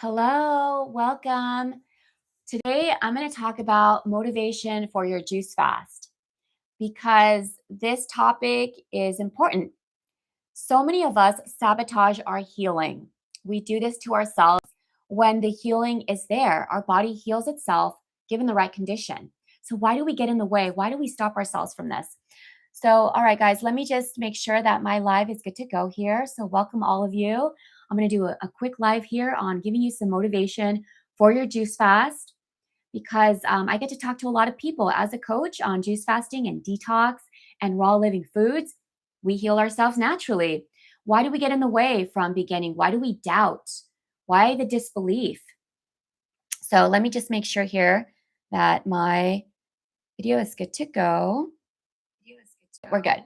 Hello, welcome. Today, I'm going to talk about motivation for your juice fast because this topic is important. So many of us sabotage our healing. We do this to ourselves when the healing is there. Our body heals itself given the right condition. So, why do we get in the way? Why do we stop ourselves from this? So, all right, guys, let me just make sure that my live is good to go here. So, welcome all of you. I'm going to do a quick live here on giving you some motivation for your juice fast because I get to talk to a lot of people as a coach on juice fasting and detox and raw living foods. We heal ourselves naturally. Why do we get in the way from beginning? Why do we doubt? Why the disbelief? So, let me just make sure here that my video is good to go. We're good.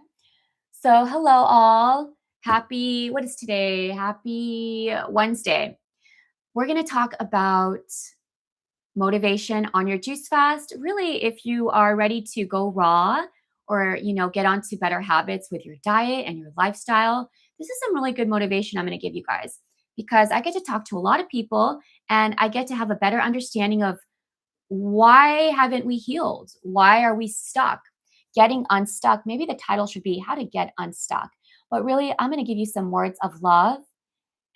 So, hello, all. Happy, what is today? Happy Wednesday. We're going to talk about motivation on your juice fast. Really, if you are ready to go raw or, get onto better habits with your diet and your lifestyle, this is some really good motivation I'm going to give you guys because I get to talk to a lot of people and I get to have a better understanding of why haven't we healed? Why are we stuck? Getting unstuck. Maybe the title should be How to Get Unstuck. But really, I'm going to give you some words of love,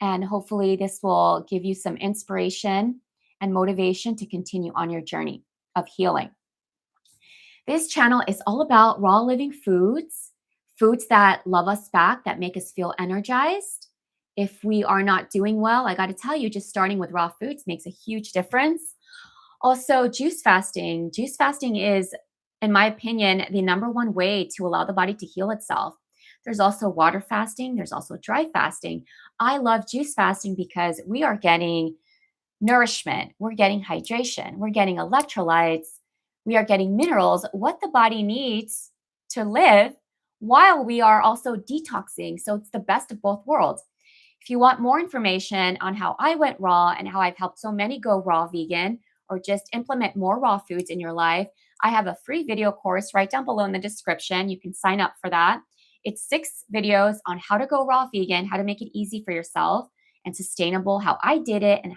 and hopefully, this will give you some inspiration and motivation to continue on your journey of healing. This channel is all about raw living foods, foods that love us back, that make us feel energized. If we are not doing well, I got to tell you, just starting with raw foods makes a huge difference. Also, juice fasting. Juice fasting is, in my opinion, the number one way to allow the body to heal itself. There's also water fasting. There's also dry fasting. I love juice fasting because we are getting nourishment. We're getting hydration. We're getting electrolytes. We are getting minerals, what the body needs to live while we are also detoxing. So it's the best of both worlds. If you want more information on how I went raw and how I've helped so many go raw vegan, or just implement more raw foods in your life, I have a free video course right down below in the description. You can sign up for that. It's 6 videos on how to go raw vegan, how to make it easy for yourself and sustainable, how I did it, and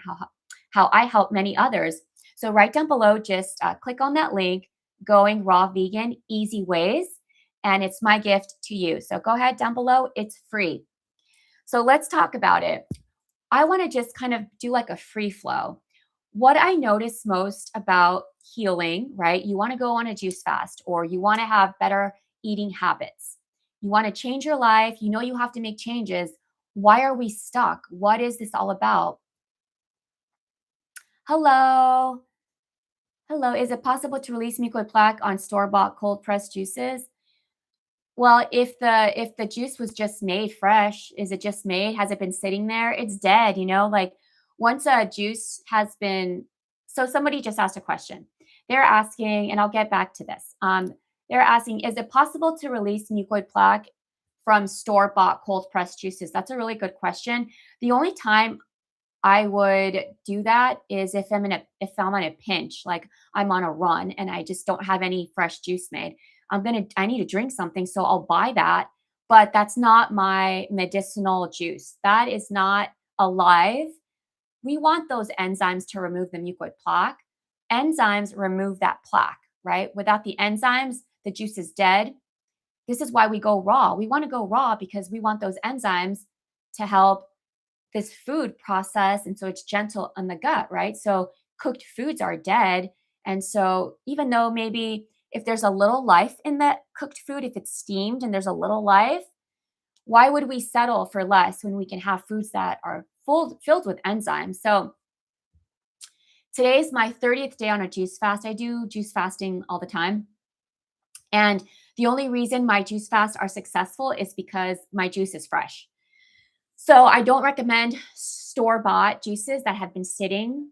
how I help many others. So right down below, just click on that link, Going Raw Vegan, Easy Ways, and it's my gift to you. So go ahead down below. It's free. So let's talk about it. I want to just kind of do like a free flow. What I notice most about healing, right? You want to go on a juice fast or you want to have better eating habits. You want to change your life. You know you have to make changes. Why are we stuck? What is this all about? Hello. Hello. Is it possible to release mucoid plaque on store-bought cold pressed juices? Well, if the juice was just made fresh, is it just made? Has it been sitting there? It's dead, like once a juice has been, so somebody just asked a question. They're asking, and I'll get back to this. They're asking, is it possible to release mucoid plaque from store-bought cold pressed juices? That's a really good question. The only time I would do that is if if I'm on a pinch, like I'm on a run and I just don't have any fresh juice made. I need to drink something, so I'll buy that. But that's not my medicinal juice. That is not alive. We want those enzymes to remove the mucoid plaque. Enzymes remove that plaque, right? Without the enzymes, the juice is dead. This is why we go raw. We want to go raw because we want those enzymes to help this food process. And so it's gentle on the gut, right? So cooked foods are dead. And so even though maybe if there's a little life in that cooked food, if it's steamed and there's a little life, why would we settle for less when we can have foods that are filled with enzymes? So today's my 30th day on a juice fast. I do juice fasting all the time. And the only reason my juice fasts are successful is because my juice is fresh. So I don't recommend store-bought juices that have been sitting.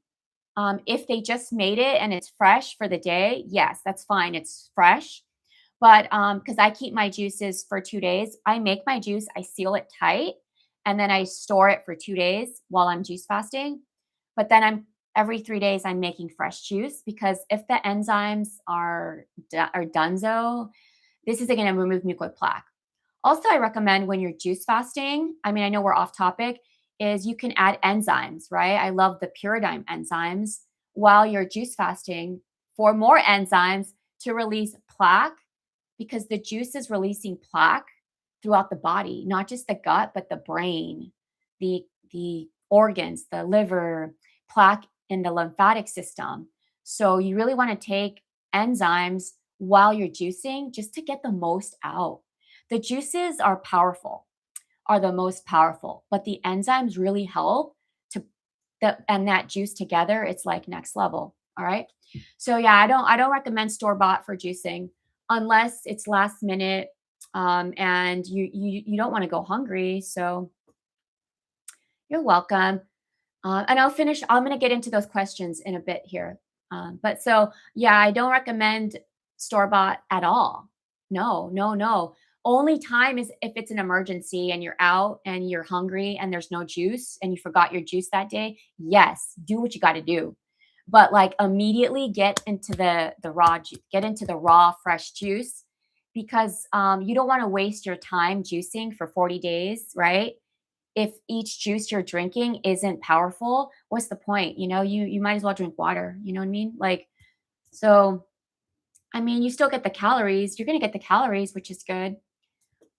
If they just made it and it's fresh for the day, yes, that's fine. It's fresh. But because I keep my juices for 2 days, I make my juice, I seal it tight, and then I store it for 2 days while I'm juice fasting. But then every 3 days I'm making fresh juice because if the enzymes are donezo, this isn't going to remove mucoid plaque. Also, I recommend when you're juice fasting, I mean, I know we're off topic, is you can add enzymes, right? I love the Puradyme enzymes while you're juice fasting for more enzymes to release plaque, because the juice is releasing plaque throughout the body, not just the gut, but the brain, the organs, the liver, plaque in the lymphatic system. So you really want to take enzymes while you're juicing just to get the most out. The juices are powerful, are the most powerful, but the enzymes really help to and that juice together, it's like next level. All right. So yeah, I don't recommend store bought for juicing unless it's last minute, and you don't want to go hungry. So you're welcome. And I'll finish. I'm going to get into those questions in a bit here. But so, yeah, I don't recommend store bought at all. No, no, no. Only time is if it's an emergency and you're out and you're hungry and there's no juice and you forgot your juice that day. Yes, do what you got to do. But like immediately get into the raw get into the raw fresh juice, because you don't want to waste your time juicing for 40 days, right? If each juice you're drinking isn't powerful, what's the point? You might as well drink water. You know what I mean? Like, so I mean, you still get the calories. You're gonna get the calories, which is good.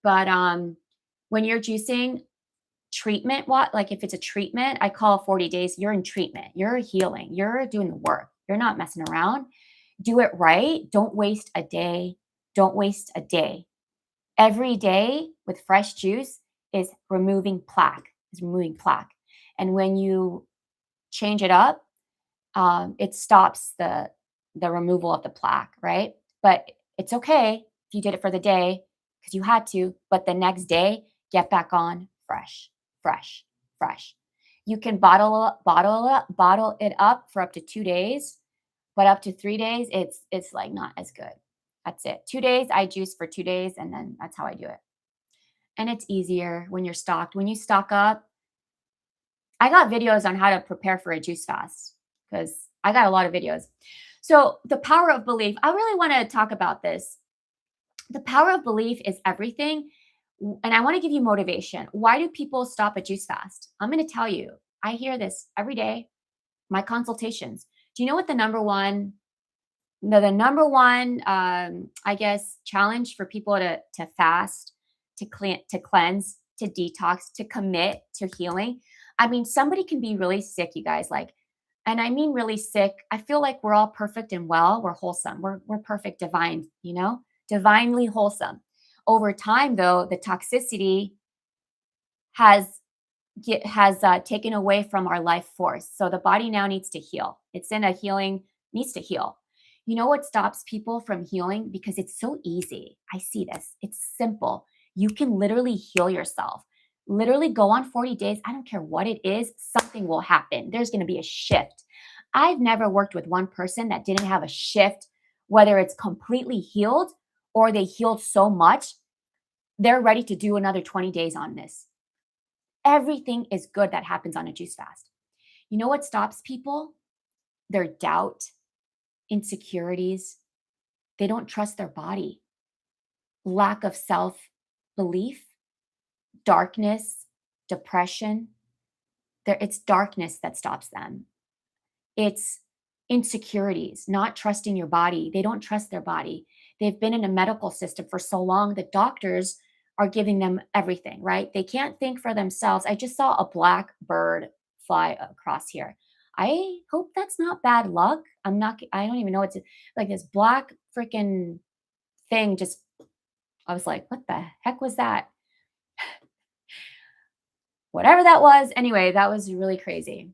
But when you're juicing treatment, what like if it's a treatment, I call 40 days, you're in treatment, you're healing, you're doing the work, you're not messing around. Do it right. Don't waste a day. Don't waste a day. Every day with fresh juice is removing plaque, And when you change it up, it stops the removal of the plaque, right? But it's okay if you did it for the day because you had to, but the next day, get back on fresh, fresh, fresh. You can bottle it up for up to 2 days, but up to 3 days, it's like not as good. That's it. 2 days, I juice for 2 days, and then that's how I do it. And it's easier when you're stocked. When you stock up, I got videos on how to prepare for a juice fast because I got a lot of videos. So, the power of belief, I really want to talk about this. The power of belief is everything. And I want to give you motivation. Why do people stop a juice fast? I'm going to tell you. I hear this every day, my consultations. Do you know what the number one, I guess, challenge for people to fast, to cleanse, to detox, to commit to healing? I mean, somebody can be really sick, you guys, like, and I mean really sick. I feel like we're all perfect and well. We're wholesome. We're perfect, divine, divinely wholesome. Over time, though, the toxicity has taken away from our life force. So the body now needs to heal. It's in a healing, needs to heal. You know what stops people from healing? Because it's so easy. I see this. It's simple. You can literally heal yourself. Literally go on 40 days. I don't care what it is, something will happen. There's going to be a shift. I've never worked with one person that didn't have a shift, whether it's completely healed or they healed so much, they're ready to do another 20 days on this. Everything is good that happens on a juice fast. You know what stops people? Their doubt, insecurities. They don't trust their body, lack of self belief, darkness, depression. It's darkness that stops them. It's insecurities, not trusting your body. They don't trust their body. They've been in a medical system for so long that doctors are giving them everything, right? They can't think for themselves. I just saw a black bird fly across here. I hope that's not bad luck. I don't even know what's like this black freaking thing. I was like, what the heck was that? Whatever that was. Anyway, that was really crazy.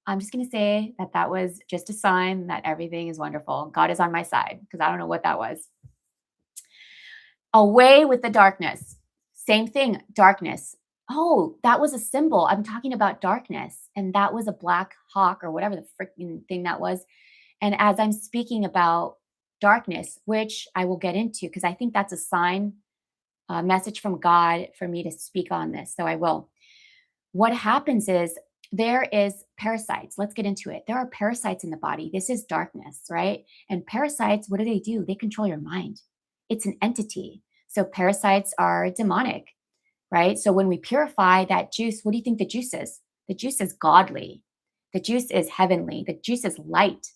I'm just going to say that was just a sign that everything is wonderful. God is on my side because I don't know what that was. Away with the darkness. Same thing, darkness. Oh, that was a symbol. I'm talking about darkness. And that was a black hawk or whatever the freaking thing that was. And as I'm speaking about darkness, which I will get into because I think that's a sign, a message from God for me to speak on this. So I will. What happens is there is parasites. Let's get into it. There are parasites in the body. This is darkness, right? And parasites, what do? They control your mind. It's an entity. So parasites are demonic. right? So when we purify that juice, what do you think the juice is? The juice is godly. The juice is heavenly. The juice is light.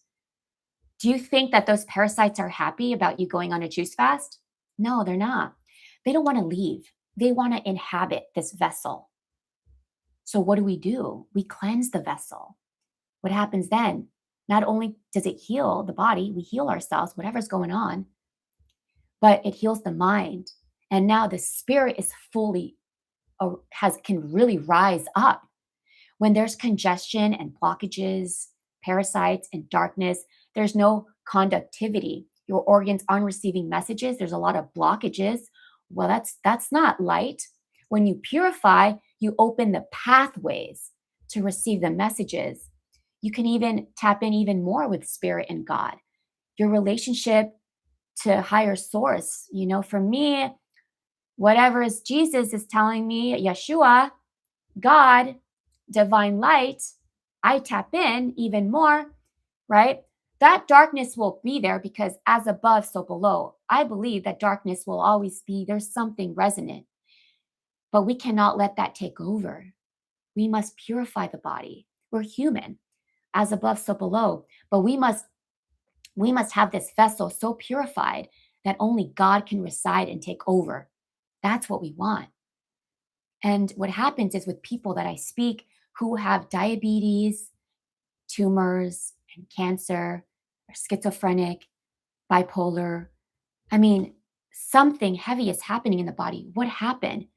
Do you think that those parasites are happy about you going on a juice fast? No, they're not. They don't want to leave. They want to inhabit this vessel. So what do? We cleanse the vessel. What happens then? Not only does it heal the body, we heal ourselves, whatever's going on, but it heals the mind. And now the spirit is fully can really rise up. When there's congestion and blockages, parasites and darkness, there's no conductivity. Your organs aren't receiving messages. There's a lot of blockages. Well, that's not light. When you purify, you open the pathways to receive the messages. You can even tap in even more with spirit and God. Your relationship to higher source, for me, whatever is Jesus is telling me, Yeshua, God, divine light, I tap in even more, right? That darkness will be there because as above, so below. I believe that darkness will always be, there's something resonant, but we cannot let that take over. We must purify the body. We're human, as above, so below, but we must have this vessel so purified that only God can reside and take over. That's what we want. And what happens is with people that I speak who have diabetes, tumors, and cancer, or schizophrenic, bipolar, something heavy is happening in the body. What happened?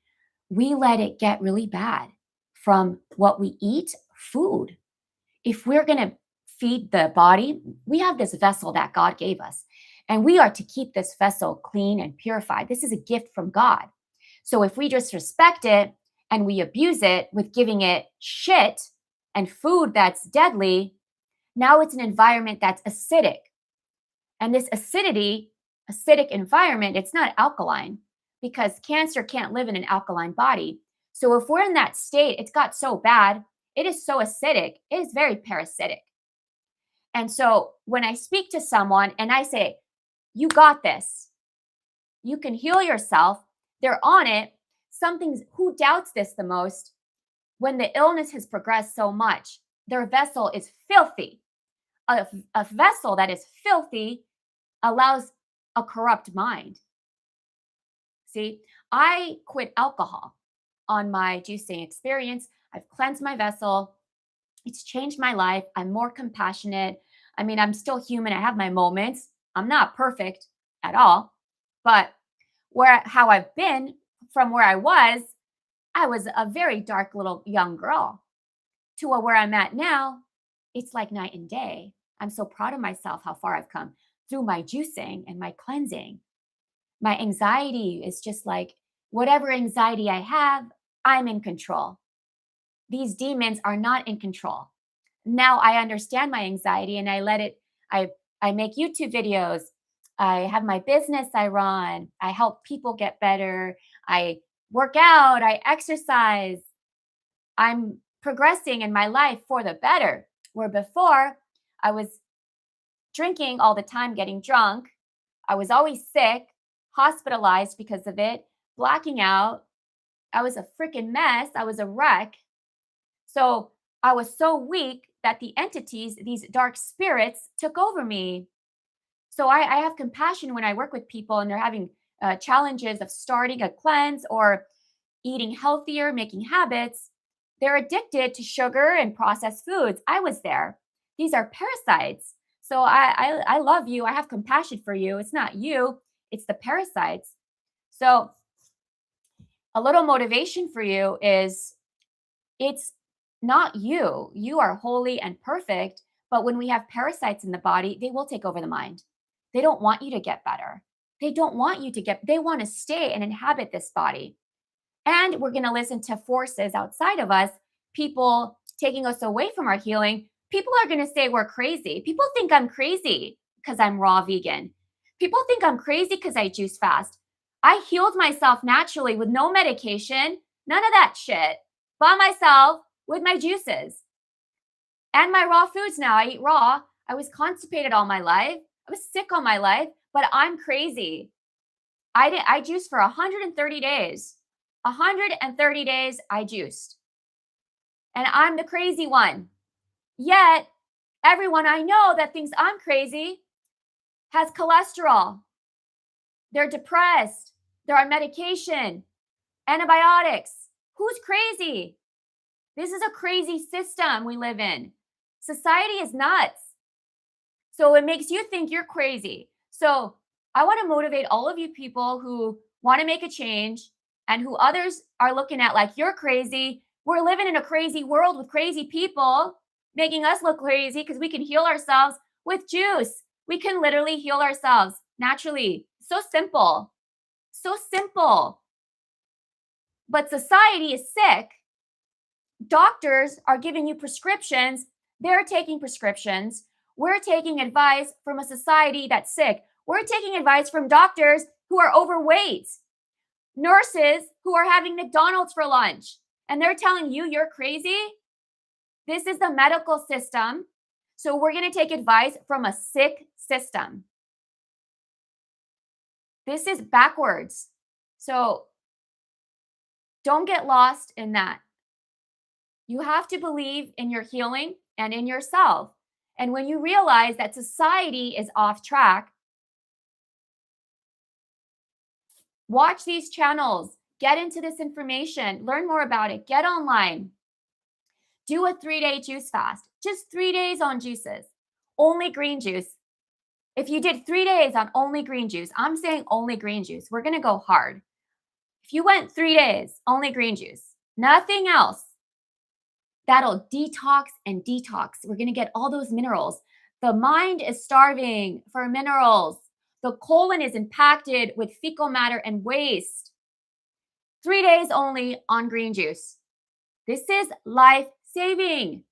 We let it get really bad from what we eat, food. If we're going to feed the body, we have this vessel that God gave us, and we are to keep this vessel clean and purified. This is a gift from God. So if we disrespect it and we abuse it with giving it shit and food that's deadly, now it's an environment that's acidic. And this acidic environment, it's not alkaline because cancer can't live in an alkaline body. So if we're in that state, it's got so bad, it is so acidic, it is very parasitic. And so when I speak to someone and I say, you got this, you can heal yourself, they're on it. Who doubts this the most? When the illness has progressed so much, their vessel is filthy. A vessel that is filthy allows a corrupt mind. See, I quit alcohol on my juicing experience. I've cleansed my vessel. It's changed my life. I'm more compassionate. I'm still human. I have my moments. I'm not perfect at all. But how I've been from where I was a very dark little young girl to where I'm at now. It's like night and day. I'm so proud of myself, how far I've come through my juicing and my cleansing. My anxiety is just like whatever anxiety I have, I'm in control. These demons are not in control. Now I understand my anxiety and I let it, I make YouTube videos. I have my business I run. I help people get better. I work out. I exercise. I'm progressing in my life for the better. Where before I was drinking all the time, getting drunk. I was always sick, hospitalized because of it, blacking out. I was a freaking mess. I was a wreck. So I was so weak that the entities, these dark spirits, took over me. So I have compassion when I work with people and they're having challenges of starting a cleanse or eating healthier, making habits. They're addicted to sugar and processed foods. I was there. These are parasites. So I love you. I have compassion for you. It's not you, it's the parasites. So a little motivation for you is it's not you. You are holy and perfect. But when we have parasites in the body, they will take over the mind. They don't want you to get better. They want to stay and inhabit this body. And we're going to listen to forces outside of us, people taking us away from our healing. People are going to say we're crazy. People think I'm crazy because I'm raw vegan. People think I'm crazy because I juice fast. I healed myself naturally with no medication, none of that shit, by myself with my juices and my raw foods. Now I eat raw. I was constipated all my life. I was sick all my life, but I'm crazy. I juiced for 130 days. 130 days I juiced. And I'm the crazy one. Yet, everyone I know that thinks I'm crazy has cholesterol. They're depressed. They're on medication, antibiotics. Who's crazy? This is a crazy system we live in. Society is nuts. So it makes you think you're crazy. So I want to motivate all of you people who want to make a change and who others are looking at like you're crazy. We're living in a crazy world with crazy people making us look crazy because we can heal ourselves with juice. We can literally heal ourselves naturally. So simple. So simple. But society is sick. Doctors are giving you prescriptions. They're taking prescriptions. We're taking advice from a society that's sick. We're taking advice from doctors who are overweight, nurses who are having McDonald's for lunch, and they're telling you you're crazy. This is the medical system. So we're going to take advice from a sick system. This is backwards. So don't get lost in that. You have to believe in your healing and in yourself. And when you realize that society is off track, watch these channels, get into this information, learn more about it, get online. Do a 3-day juice fast, just 3 days on juices, only green juice. If you did 3 days on only green juice, I'm saying only green juice, we're going to go hard. If you went 3 days, only green juice, nothing else, that'll detox and detox. We're going to get all those minerals. The mind is starving for minerals. The colon is impacted with fecal matter and waste. 3 days only on green juice. This is life-saving.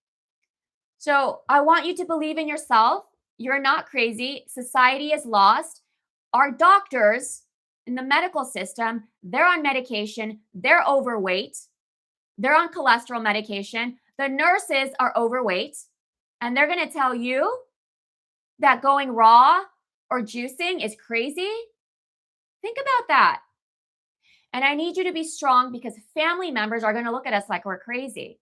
So I want you to believe in yourself. You're not crazy. Society is lost. Our doctors in the medical system, they're on medication. They're overweight. They're on cholesterol medication. The nurses are overweight. And they're going to tell you that going raw or juicing is crazy. Think about that. And I need you to be strong because family members are going to look at us like we're crazy.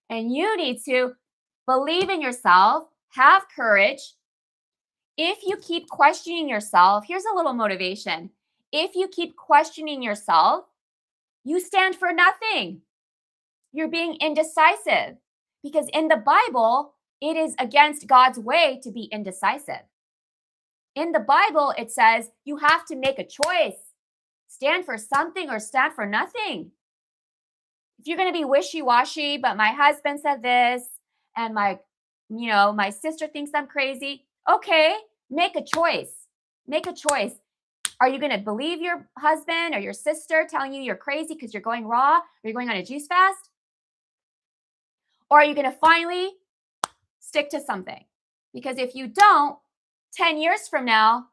And you need to believe in yourself, have courage. If you keep questioning yourself, here's a little motivation. If you keep questioning yourself, you stand for nothing. You're being indecisive because in the Bible, it is against God's way to be indecisive. In the Bible, it says you have to make a choice. Stand for something or stand for nothing. If you're going to be wishy-washy, but my husband said this and my sister thinks I'm crazy. Okay, make a choice. Make a choice. Are you going to believe your husband or your sister telling you you're crazy because you're going raw or you're going on a juice fast? Or are you going to finally stick to something? Because if you don't, 10 years from now,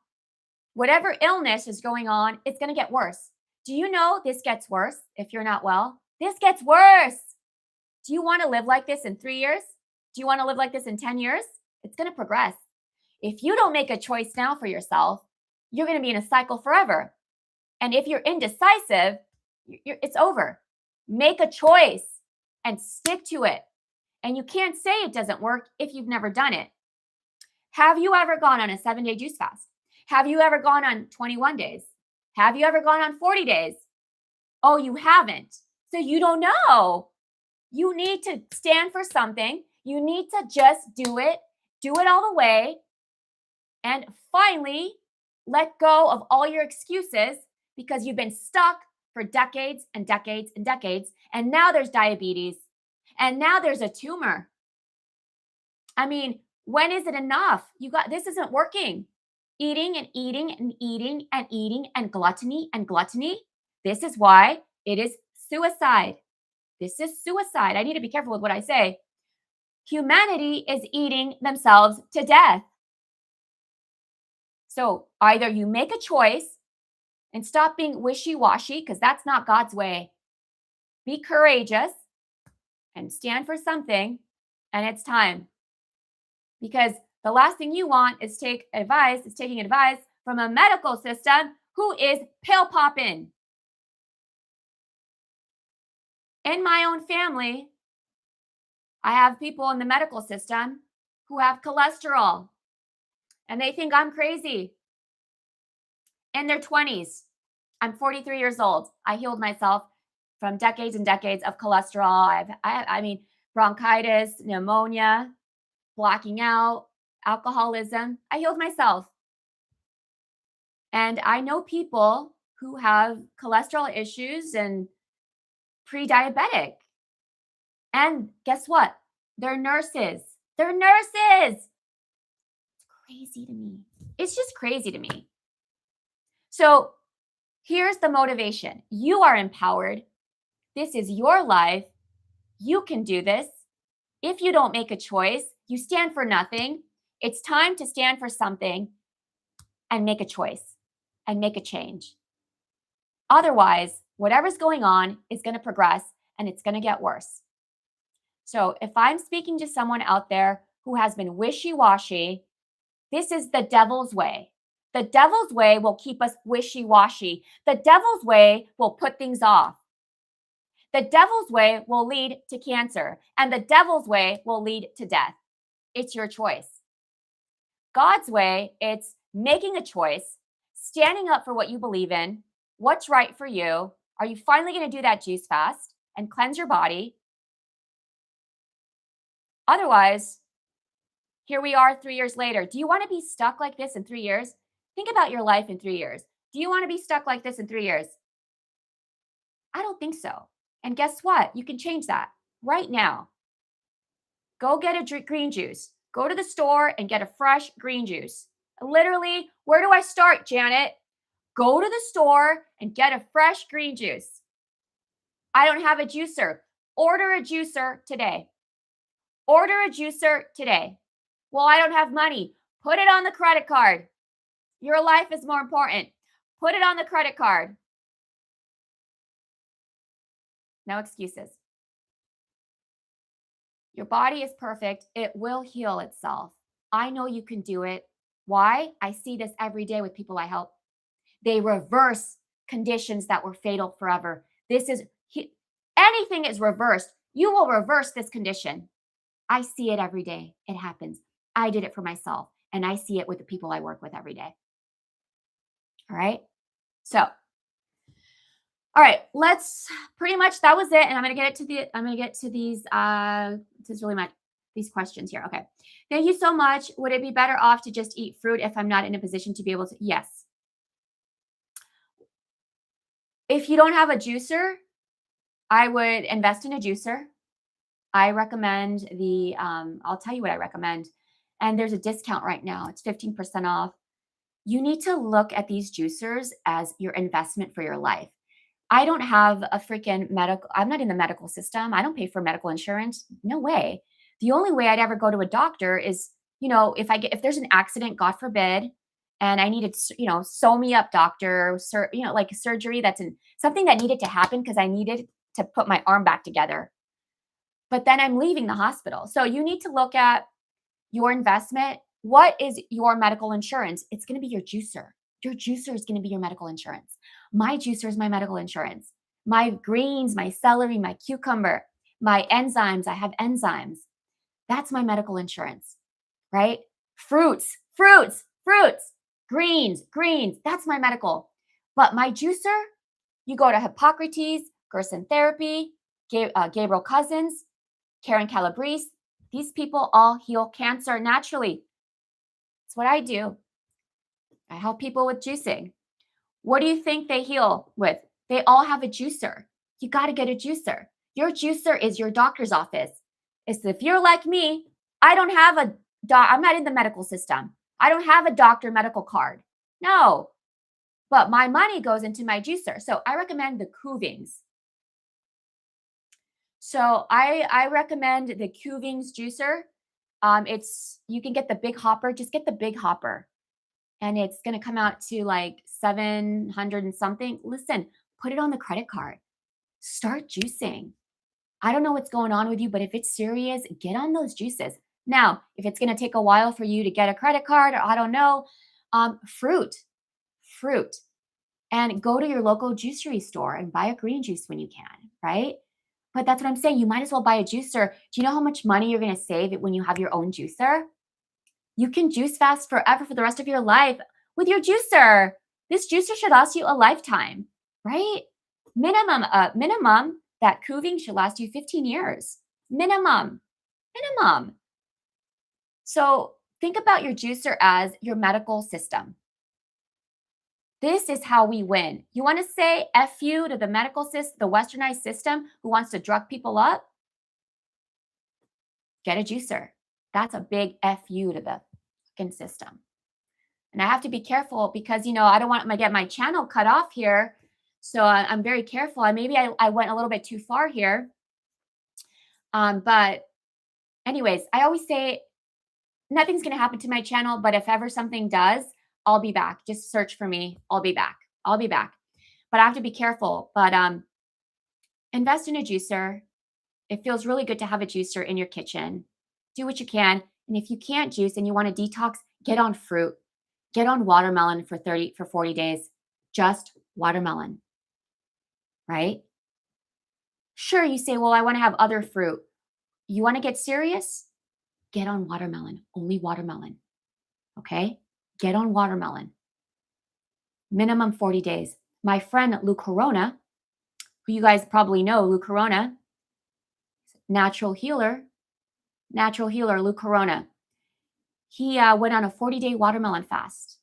whatever illness is going on, it's going to get worse. Do you know this gets worse if you're not well? This gets worse. Do you want to live like this in 3 years? Do you want to live like this in 10 years? It's going to progress. If you don't make a choice now for yourself, you're going to be in a cycle forever. And if you're indecisive, it's over. Make a choice and stick to it. And you can't say it doesn't work if you've never done it. Have you ever gone on a 7-day juice fast? Have you ever gone on 21 days? Have you ever gone on 40 days? Oh, you haven't. So you don't know. You need to stand for something. You need to just do it all the way, and finally let go of all your excuses because you've been stuck for decades and decades and decades, and now there's diabetes, and now there's a tumor. I mean, when is it enough? This isn't working. Eating and eating and eating and eating and gluttony and gluttony. This is why it is suicide. This is suicide. I need to be careful with what I say. Humanity is eating themselves to death. So either you make a choice and stop being wishy-washy because that's not God's way. Be courageous and stand for something, and it's time. Because the last thing you want is taking advice from a medical system who is pill popping. In my own family, I have people in the medical system who have cholesterol and they think I'm crazy in their 20s. I'm 43 years old. I healed myself from decades and decades of cholesterol. I mean, bronchitis, pneumonia, blacking out, alcoholism. I healed myself. And I know people who have cholesterol issues and pre-diabetic. And guess what? They're nurses. They're nurses. It's crazy to me. It's just crazy to me. So here's the motivation. You are empowered. This is your life. You can do this. If you don't make a choice, you stand for nothing. It's time to stand for something and make a choice and make a change. Otherwise, whatever's going on is going to progress and it's going to get worse. So if I'm speaking to someone out there who has been wishy-washy, this is the devil's way. The devil's way will keep us wishy-washy. The devil's way will put things off. The devil's way will lead to cancer, and the devil's way will lead to death. It's your choice. God's way, it's making a choice, standing up for what you believe in, what's right for you. Are you finally going to do that juice fast and cleanse your body? Otherwise, here we are 3 years later. Do you want to be stuck like this in 3 years? Think about your life in 3 years. Do you want to be stuck like this in 3 years? I don't think so. And guess what? You can change that right now. Go get a green juice. Go to the store and get a fresh green juice. Literally, where do I start, Janet? Go to the store and get a fresh green juice. I don't have a juicer. Order a juicer today. Order a juicer today. Well, I don't have money. Put it on the credit card. Your life is more important. Put it on the credit card. No excuses. Your body is perfect. It will heal itself. I know you can do it. Why? I see this every day with people I help. They reverse conditions that were fatal forever. Anything is reversed. You will reverse this condition. I see it every day. It happens. I did it for myself, and I see it with the people I work with every day. All right. So, all right, let's pretty much that was it. And I'm gonna get to these this is really these questions here. Okay. Thank you so much. Would it be better off to just eat fruit if I'm not in a position to be able to? Yes. If you don't have a juicer, I would invest in a juicer. I recommend I'll tell you what I recommend. And there's a discount right now. It's 15% off. You need to look at these juicers as your investment for your life. I don't have a freaking I'm not in the medical system. I don't pay for medical insurance. No way. The only way I'd ever go to a doctor is, if there's an accident, God forbid, and I needed, sew me up doctor, like surgery, something that needed to happen because I needed to put my arm back together. But then I'm leaving the hospital. So you need to look at your investment. What is your medical insurance? It's going to be your juicer. Your juicer is going to be your medical insurance. My juicer is my medical insurance. My greens, my celery, my cucumber, my enzymes. I have enzymes. That's my medical insurance, right? Fruits, greens. That's my medical. But my juicer, you go to Hippocrates, Gerson Therapy, Gabriel Cousins, Karen Calabrese. These people all heal cancer naturally. That's what I do. I help people with juicing. What do you think they heal with? They all have a juicer. You got to get a juicer. Your juicer is your doctor's office. If you're like me, I'm not in the medical system. I don't have a doctor medical card. No. But my money goes into my juicer. So I recommend the Kuvings. So I recommend the Kuvings juicer. You can get the big hopper. Just get the big hopper. And it's going to come out to like 700 and something. Listen, put it on the credit card. Start juicing. I don't know what's going on with you, but if it's serious, get on those juices. Now, if it's going to take a while for you to get a credit card, or I don't know, fruit. And go to your local juicery store and buy a green juice when you can, right? But that's what I'm saying. You might as well buy a juicer. Do you know how much money you're going to save when you have your own juicer? You can juice fast forever for the rest of your life with your juicer. This juicer should last you a lifetime, right? Minimum that cuving should last you 15 years. Minimum. So think about your juicer as your medical system. This is how we win. You want to say F you to the medical system, the westernized system who wants to drug people up? Get a juicer. That's a big F you to the fucking system. And I have to be careful because, I don't want to get my channel cut off here. So I'm very careful. Maybe I went a little bit too far here. But anyways, I always say nothing's going to happen to my channel, but if ever something does, I'll be back. Just search for me. I'll be back. But I have to be careful. But invest in a juicer. It feels really good to have a juicer in your kitchen. Do what you can. And if you can't juice and you want to detox, get on fruit. Get on watermelon for 40 days. Just watermelon. Right? Sure, you say, well, I want to have other fruit. You want to get serious? Get on watermelon. Only watermelon. Okay? Get on watermelon. Minimum 40 days. My friend Lou Corona, who you guys probably know, Lou Corona, natural healer, Lou Corona. He went on a 40-day watermelon fast.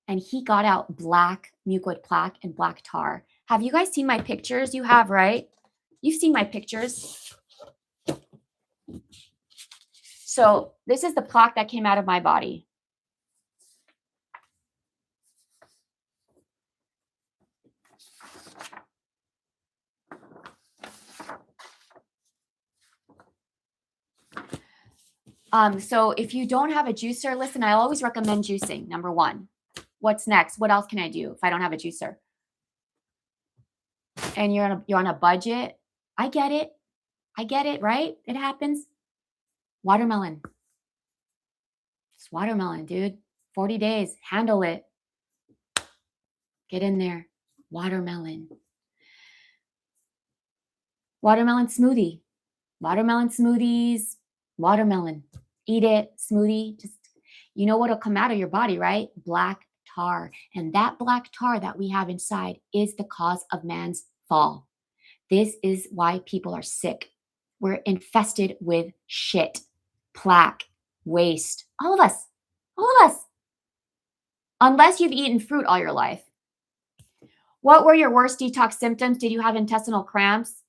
And he got out black mucoid plaque and black tar. Have you guys seen my pictures? You have, right? You've seen my pictures. So this is the plaque that came out of my body. So if you don't have a juicer, listen, I always recommend juicing, number one. What's next? What else can I do if I don't have a juicer? And you're on a budget. I get it, right? It happens. Watermelon. Just watermelon, dude. 40 days. Handle it. Get in there. Watermelon. Watermelon smoothie. Watermelon smoothies. Watermelon. Eat it. Smoothie. Just, you know what'll come out of your body, right? Black tar. And that black tar that we have inside is the cause of man's fall. This is why people are sick. We're infested with shit, plaque, waste. All of us. Unless you've eaten fruit all your life. What were your worst detox symptoms? Did you have intestinal cramps?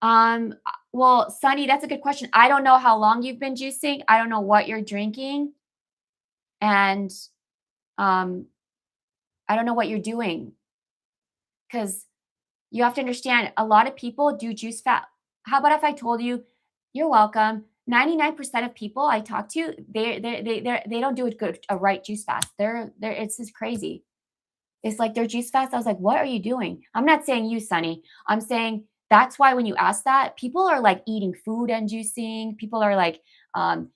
Well, Sunny, that's a good question. I don't know how long you've been juicing. I don't know what you're drinking. And I don't know what you're doing. Because you have to understand, a lot of people do juice fast. How about if I told you, you're welcome. 99% of people I talk to, they don't do a right juice fast. It's just crazy. It's like their juice fast. I was like, what are you doing? I'm not saying you, Sunny. I'm saying that's why when you ask that, people are like eating food and juicing. People are like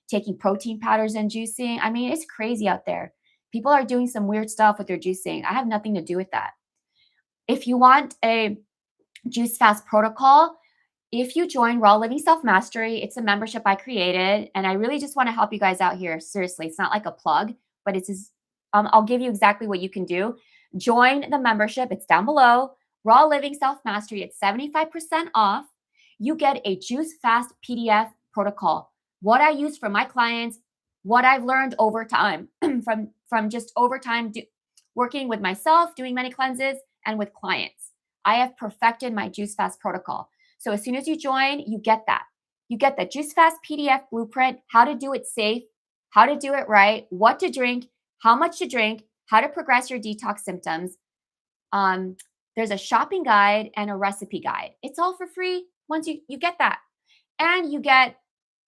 taking protein powders and juicing. I mean, it's crazy out there. People are doing some weird stuff with their juicing. I have nothing to do with that. If you want a juice fast protocol, if you join Raw Living Self Mastery, it's a membership I created, and I really just want to help you guys out here. Seriously, it's not like a plug, but it's I'll give you exactly what you can do. Join the membership. It's down below. Raw Living Self Mastery. It's 75% off. You get a juice fast PDF protocol. What I use for my clients, what I've learned over time from just over time working with myself, doing many cleanses, and with clients. I have perfected my juice fast protocol. So as soon as you join, you get that. You get the juice fast PDF blueprint, how to do it safe, how to do it right, what to drink, how much to drink, how to progress your detox symptoms. There's a shopping guide and a recipe guide. It's all for free once you get that. And you get,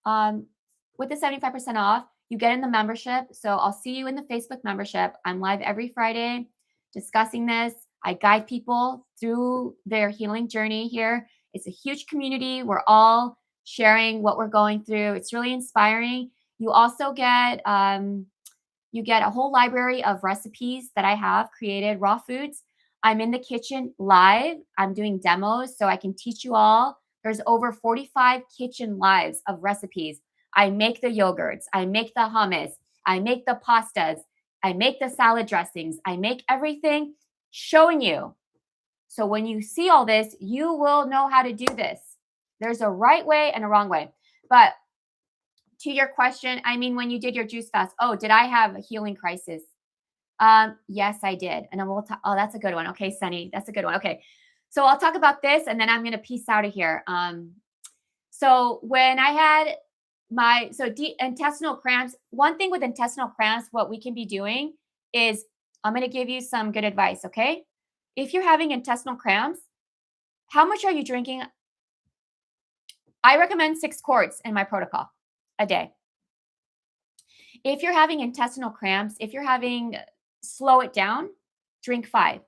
with the 75% off, you get in the membership. So I'll see you in the Facebook membership. I'm live every Friday discussing this. I guide people through their healing journey here. It's a huge community. We're all sharing what we're going through. It's really inspiring. You also get a whole library of recipes that I have created, raw foods. I'm in the kitchen live. I'm doing demos so I can teach you all There's over 45 kitchen lives of recipes. I make the yogurts, I make the hummus, I make the pastas, I make the salad dressings, I make everything showing you. So when you see all this, you will know how to do this. There's a right way and a wrong way. But to your question, I mean, when you did your juice fast, oh, did I have a healing crisis? Yes, I did. And then we'll talk. Oh, that's a good one. Okay, Sunny, that's a good one. Okay. So I'll talk about this and then I'm going to peace out of here. So when I had intestinal cramps, one thing with intestinal cramps, what we can be doing is I'm going to give you some good advice. Okay. If you're having intestinal cramps, how much are you drinking? I recommend 6 quarts in my protocol a day. If you're having intestinal cramps, if you're having, slow it down, drink 5.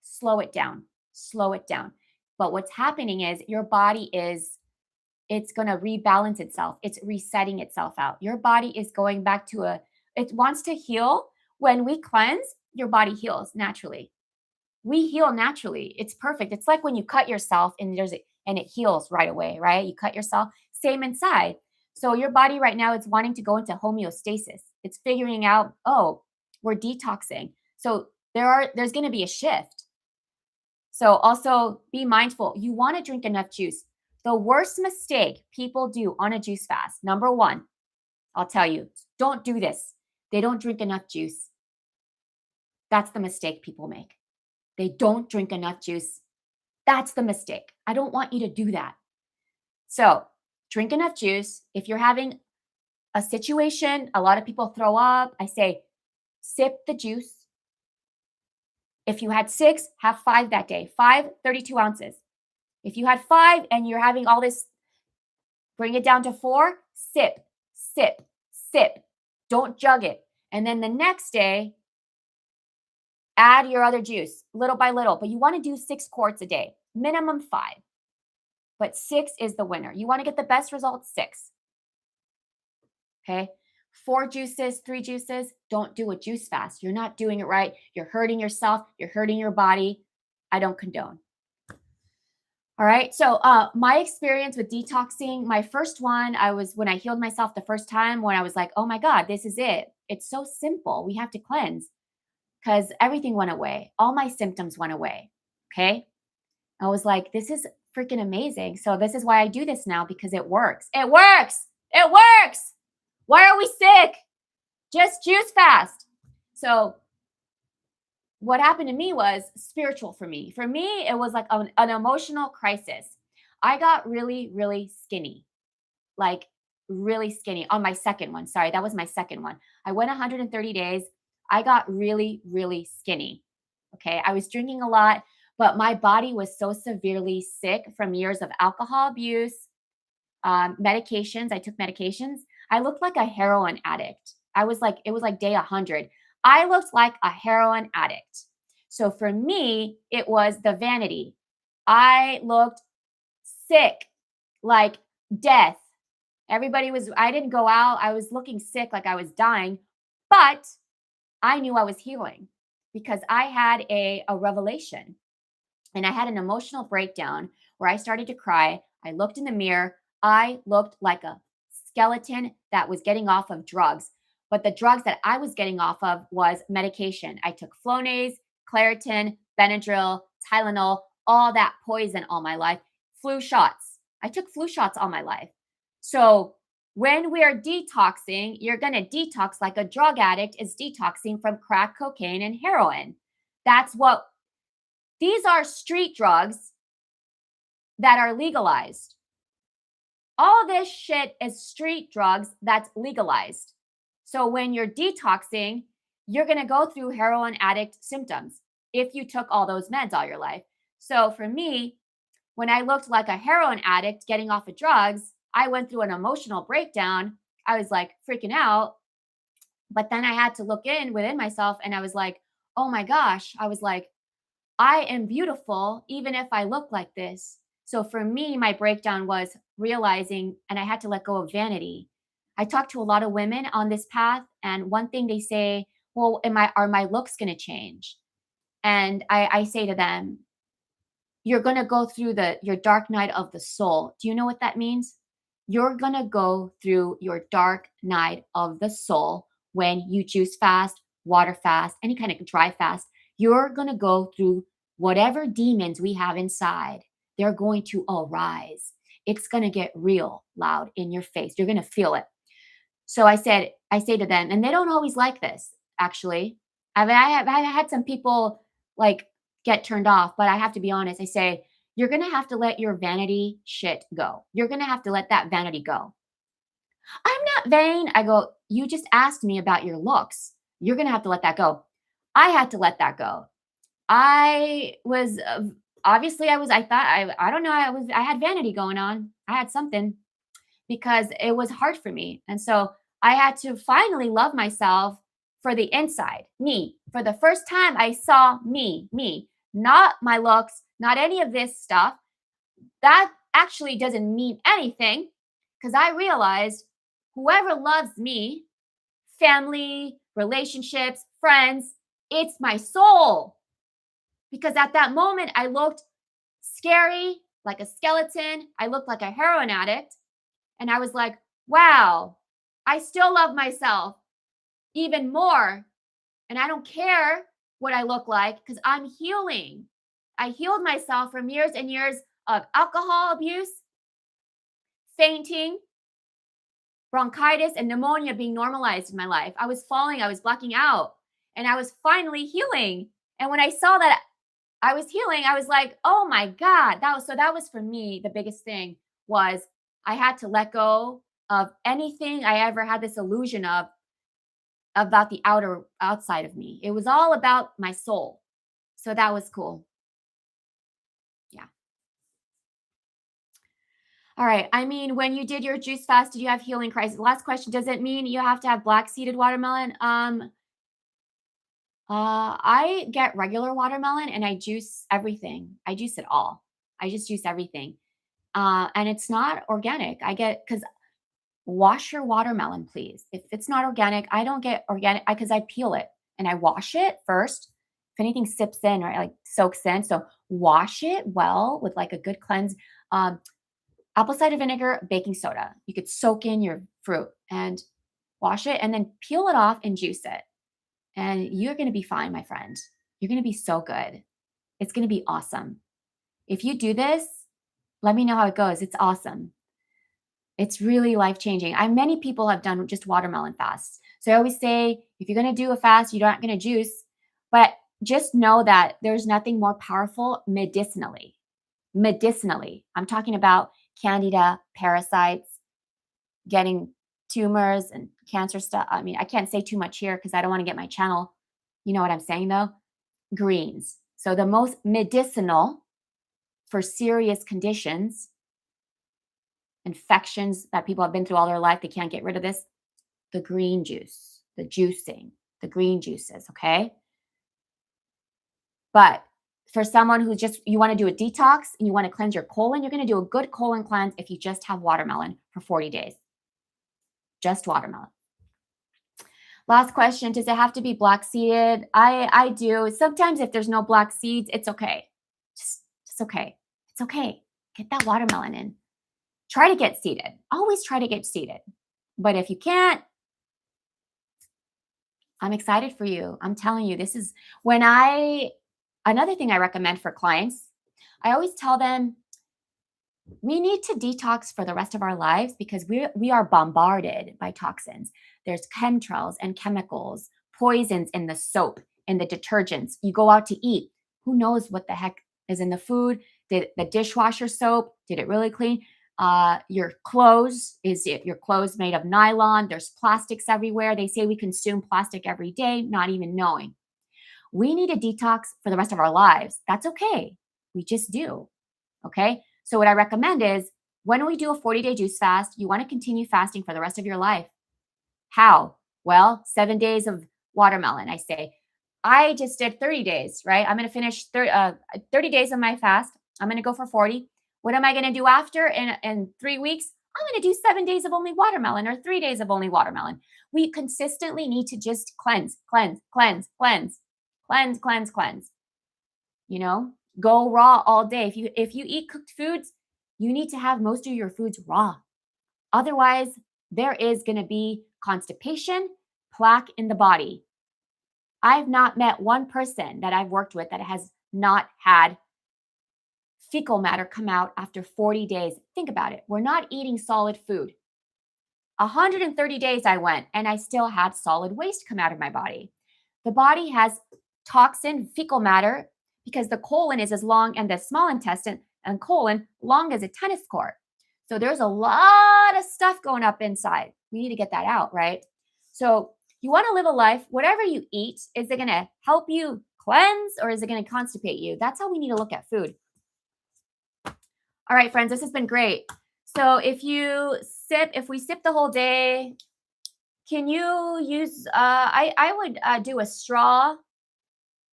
Slow it down, slow it down. But what's happening is your body it's going to rebalance itself. It's resetting itself out. Your body is going back to it wants to heal. When we cleanse, your body heals naturally. We heal naturally. It's perfect. It's like when you cut yourself and it heals right away, right? You cut yourself, same inside. So your body right now is wanting to go into homeostasis. It's figuring out, oh, we're detoxing. So there's going to be a shift. So also be mindful. You want to drink enough juice. The worst mistake people do on a juice fast, number 1, I'll tell you, don't do this. They don't drink enough juice. That's the mistake people make. They don't drink enough juice. That's the mistake. I don't want you to do that. So drink enough juice. If you're having a situation, a lot of people throw up, I say, sip the juice. If you had 6, have 5 that day. 5, 32 ounces. If you had 5 and you're having all this, bring it down to 4, sip, sip, sip. Don't jug it. And then the next day, add your other juice little by little. But you want to do 6 quarts a day, minimum 5. But 6 is the winner. You want to get the best results, 6. Okay? 4 juices, 3 juices, don't do a juice fast. You're not doing it right. You're hurting yourself. You're hurting your body. I don't condone. All right. So my experience with detoxing, my first one, when I healed myself the first time, when I was like, oh my God, this is it. It's so simple. We have to cleanse because everything went away. All my symptoms went away. Okay. I was like, this is freaking amazing. So this is why I do this now, because it works. It works. It works. Why are we sick? Just juice fast. So what happened to me was spiritual for me. For me, it was like an emotional crisis. I got really, really skinny, like really skinny on my second one. Sorry, that was my second one. I went 130 days. I got really, really skinny. Okay. I was drinking a lot, but my body was so severely sick from years of alcohol abuse, medications. I took medications. I looked like a heroin addict. It was like day 100. I looked like a heroin addict. So for me, it was the vanity. I looked sick, like death. I didn't go out. I was looking sick, like I was dying, but I knew I was healing because I had a revelation and I had an emotional breakdown where I started to cry. I looked in the mirror. I looked like a skeleton that was getting off of drugs. But the drugs that I was getting off of was medication. I took Flonase, Claritin, Benadryl, Tylenol, all that poison all my life. Flu shots. I took flu shots all my life. So when we are detoxing, you're going to detox like a drug addict is detoxing from crack, cocaine, and heroin. These are street drugs that are legalized. All this shit is street drugs that's legalized. So when you're detoxing, you're going to go through heroin addict symptoms if you took all those meds all your life. So for me, when I looked like a heroin addict getting off of drugs, I went through an emotional breakdown. I was like freaking out. But then I had to look within myself and I was like, oh my gosh, I was like, I am beautiful even if I look like this. So for me, my breakdown was realizing, and I had to let go of vanity. I talked to a lot of women on this path, and one thing they say, well, are my looks going to change? And I say to them, you're going to go through your dark night of the soul. Do you know what that means? You're going to go through your dark night of the soul when you juice fast, water fast, any kind of dry fast. You're going to go through whatever demons we have inside. They're going to arise. It's going to get real loud in your face. You're going to feel it. So I say to them, and they don't always like this, actually. I had some people like get turned off, but I have to be honest. I say, you're going to have to let your vanity shit go. You're going to have to let that vanity go. I'm not vain. I go, you just asked me about your looks. You're going to have to let that go. I had to let that go. I was obviously I thought I don't know, I had vanity going on. I had something because it was hard for me. And so I had to finally love myself for the inside, me. For the first time, I saw me, not my looks, not any of this stuff. That actually doesn't mean anything because I realized whoever loves me, family, relationships, friends, it's my soul. Because at that moment, I looked scary, like a skeleton. I looked like a heroin addict. And I was like, wow, I still love myself even more. And I don't care what I look like because I'm healing. I healed myself from years and years of alcohol abuse, fainting, bronchitis, and pneumonia being normalized in my life. I was falling, I was blacking out, and I was finally healing. And when I saw that I was healing, I was like, oh my God. That was for me, the biggest thing was I had to let go of anything I ever had this illusion of about the outside of me. It was all about my soul. So that was cool. Yeah. All right. I mean, when you did your juice fast, did you have healing crisis? Last question. Does it mean you have to have black seeded watermelon? I get regular watermelon and I juice everything. I juice it all. I just juice everything. And it's not organic. Because wash your watermelon, please. If it's not organic, I don't get organic because I peel it and I wash it first. If anything sips in or like soaks in, so wash it well with like a good cleanse. Apple cider vinegar, baking soda. You could soak in your fruit and wash it and then peel it off and juice it. And you're going to be fine, my friend. You're going to be so good. It's going to be awesome. If you do this, let me know how it goes. It's awesome. It's really life-changing. Many people have done just watermelon fasts. So I always say, if you're going to do a fast, you're not going to juice. But just know that there's nothing more powerful medicinally. Medicinally. I'm talking about candida, parasites, getting tumors and cancer stuff. I mean, I can't say too much here because I don't want to get my channel. You know what I'm saying though? Greens. So the most medicinal for serious conditions, infections that people have been through all their life, they can't get rid of this. The green juice, the juicing, the green juices, okay? But for someone who you want to do a detox and you want to cleanse your colon, you're going to do a good colon cleanse if you just have watermelon for 40 days. Just watermelon. Last question, does it have to be black seeded? I do. Sometimes if there's no black seeds, it's okay. It's okay. It's okay. Get that watermelon in. Try to get seeded. Always try to get seeded. But if you can't, I'm excited for you. I'm telling you, this is another thing I recommend for clients, I always tell them we need to detox for the rest of our lives because we are bombarded by toxins. There's chemtrails and chemicals, poisons in the soap, in the detergents. You go out to eat. Who knows what the heck is in the food? Did the dishwasher soap, did it really clean? Your clothes, is it your clothes made of nylon? There's plastics everywhere. They say we consume plastic every day, not even knowing. We need a detox for the rest of our lives. That's okay. We just do. Okay. So what I recommend is when we do a 40-day juice fast, you want to continue fasting for the rest of your life. How? Well, 7 days of watermelon. I say, I just did 30 days, right? I'm going to finish 30 days of my fast. I'm going to go for 40. What am I going to do after in 3 weeks? I'm going to do 7 days of only watermelon or 3 days of only watermelon. We consistently need to just cleanse, cleanse, cleanse, cleanse, cleanse, cleanse, cleanse. You know, Go raw all day. If you eat cooked foods, you need to have most of your foods raw. Otherwise, there is going to be constipation, plaque in the body. I've not met one person that I've worked with that has not had fecal matter come out after 40 days. Think about it. We're not eating solid food. 130 days I went and I still had solid waste come out of my body. The body has toxin, fecal matter, because the colon is as long and the small intestine and colon long as a tennis court. So there's a lot of stuff going up inside. We need to get that out, right? So you want to live a life, whatever you eat, is it going to help you cleanse or is it going to constipate you? That's how we need to look at food. All right, friends, this has been great. So if we sip the whole day, can you use, I would do a straw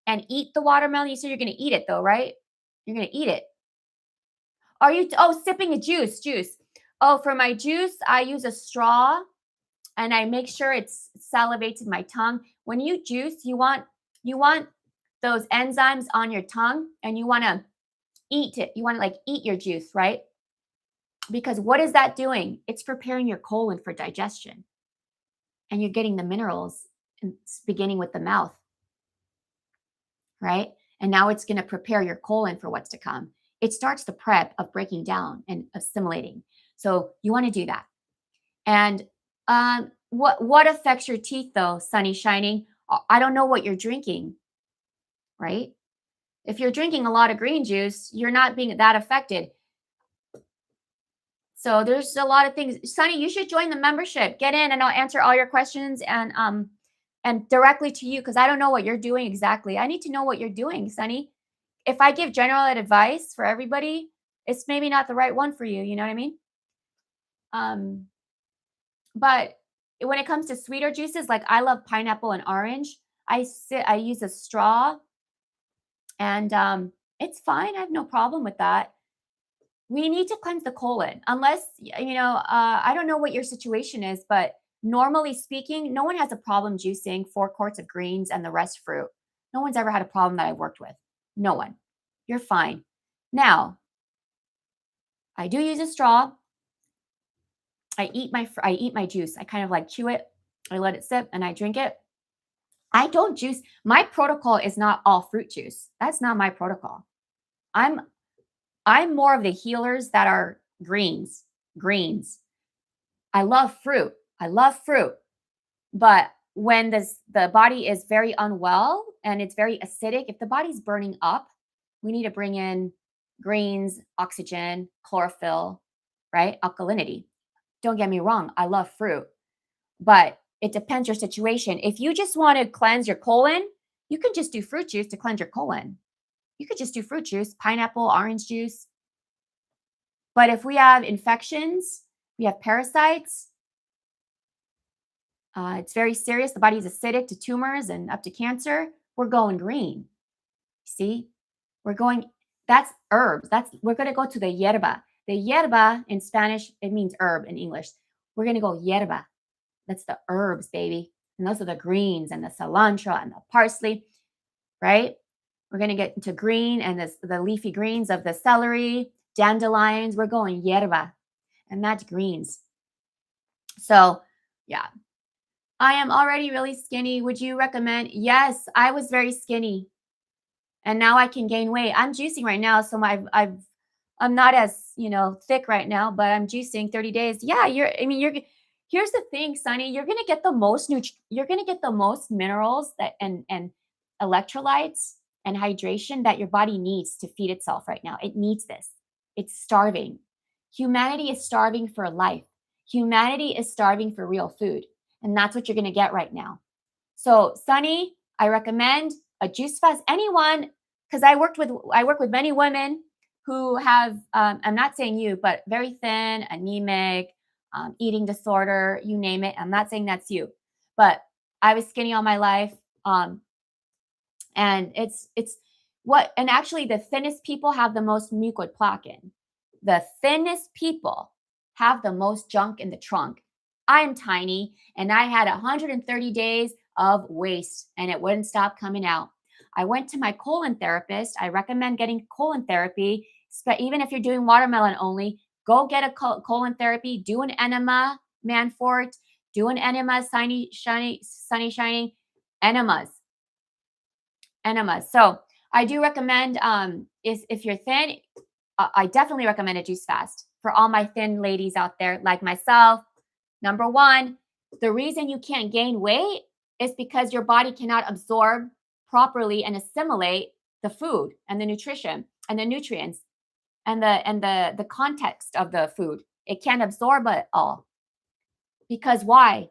and eat the watermelon. You said you're going to eat it though, right? You're going to eat it. Are you, sipping a juice. Oh, for my juice, I use a straw and I make sure it's salivates in my tongue. When you juice, you want those enzymes on your tongue and you want to eat it. You want to like eat your juice, right? Because what is that doing? It's preparing your colon for digestion. And you're getting the minerals beginning with the mouth, right? And now it's going to prepare your colon for what's to come. It starts the prep of breaking down and assimilating. So you want to do that. And what affects your teeth though, Sunny Shining? I don't know what you're drinking, right? If you're drinking a lot of green juice, you're not being that affected. So there's a lot of things. Sunny, you should join the membership. Get in and I'll answer all your questions and directly to you because I don't know what you're doing exactly. I need to know what you're doing, Sunny. If I give general advice for everybody, it's maybe not the right one for you. You know what I mean? But when it comes to sweeter juices, like I love pineapple and orange. I use a straw and it's fine. I have no problem with that. We need to cleanse the colon unless, I don't know what your situation is, but normally speaking, no one has a problem juicing 4 quarts of greens and the rest fruit. No one's ever had a problem that I've worked with. No one. You're fine. Now, I do use a straw. I eat my juice. I kind of like chew it. I let it sip and I drink it. I don't juice. My protocol is not all fruit juice. That's not my protocol. I'm more of the healers that are greens. I love fruit. But when the body is very unwell and it's very acidic, if the body's burning up, we need to bring in greens, oxygen, chlorophyll, right? Alkalinity. Don't get me wrong. I love fruit, but it depends your situation. If you just want to cleanse your colon, you can just do fruit juice to cleanse your colon. You could just do fruit juice, pineapple, orange juice. But if we have infections, we have parasites, it's very serious. The body's acidic to tumors and up to cancer. We're going green. See, that's herbs. We're going to go to the hierba. The hierba in Spanish, it means herb in English. We're going to go hierba. That's the herbs, baby. And those are the greens and the cilantro and the parsley, right? We're going to get into green and the leafy greens of the celery, dandelions. We're going hierba, and that's greens. So, yeah. I am already really skinny. Would you recommend? Yes, I was very skinny, and now I can gain weight. I'm juicing right now, so I'm not as thick right now, but I'm juicing 30 days. Yeah, here's the thing, Sunny. You're gonna get the most you're gonna get the most minerals and electrolytes and hydration that your body needs to feed itself right now. It needs this. It's starving. Humanity is starving for life. Humanity is starving for real food. And that's what you're going to get right now. So, Sunny, I recommend a juice fast. Anyone, because I work with many women who have, I'm not saying you, but very thin, anemic, eating disorder, you name it. I'm not saying that's you, but I was skinny all my life. And and actually the thinnest people have the most mucoid plaque in. The thinnest people have the most junk in the trunk. I am tiny and I had 130 days of waste and it wouldn't stop coming out. I went to my colon therapist. I recommend getting colon therapy, but even if you're doing watermelon only, go get a colon therapy, do an enema, Manfort, do an enema, sunny shining, enemas. So I do recommend, if you're thin, I definitely recommend a juice fast for all my thin ladies out there like myself. Number one, the reason you can't gain weight is because your body cannot absorb properly and assimilate the food and the nutrition and the nutrients and the context of the food. It can't absorb it all. Because why?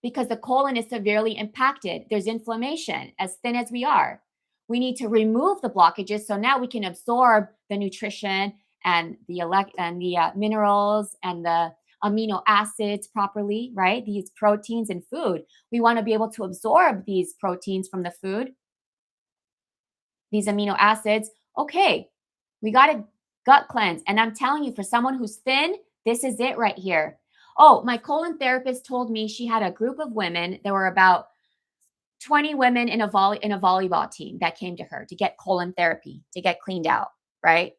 Because the colon is severely impacted. There's inflammation, as thin as we are. We need to remove the blockages so now we can absorb the nutrition and the minerals and the amino acids properly, right? These proteins in food. We want to be able to absorb these proteins from the food, these amino acids. Okay, we got a gut cleanse. And I'm telling you, for someone who's thin, this is it right here. Oh, my colon therapist told me she had a group of women. There were about 20 women in a volleyball team that came to her to get colon therapy, to get cleaned out, right?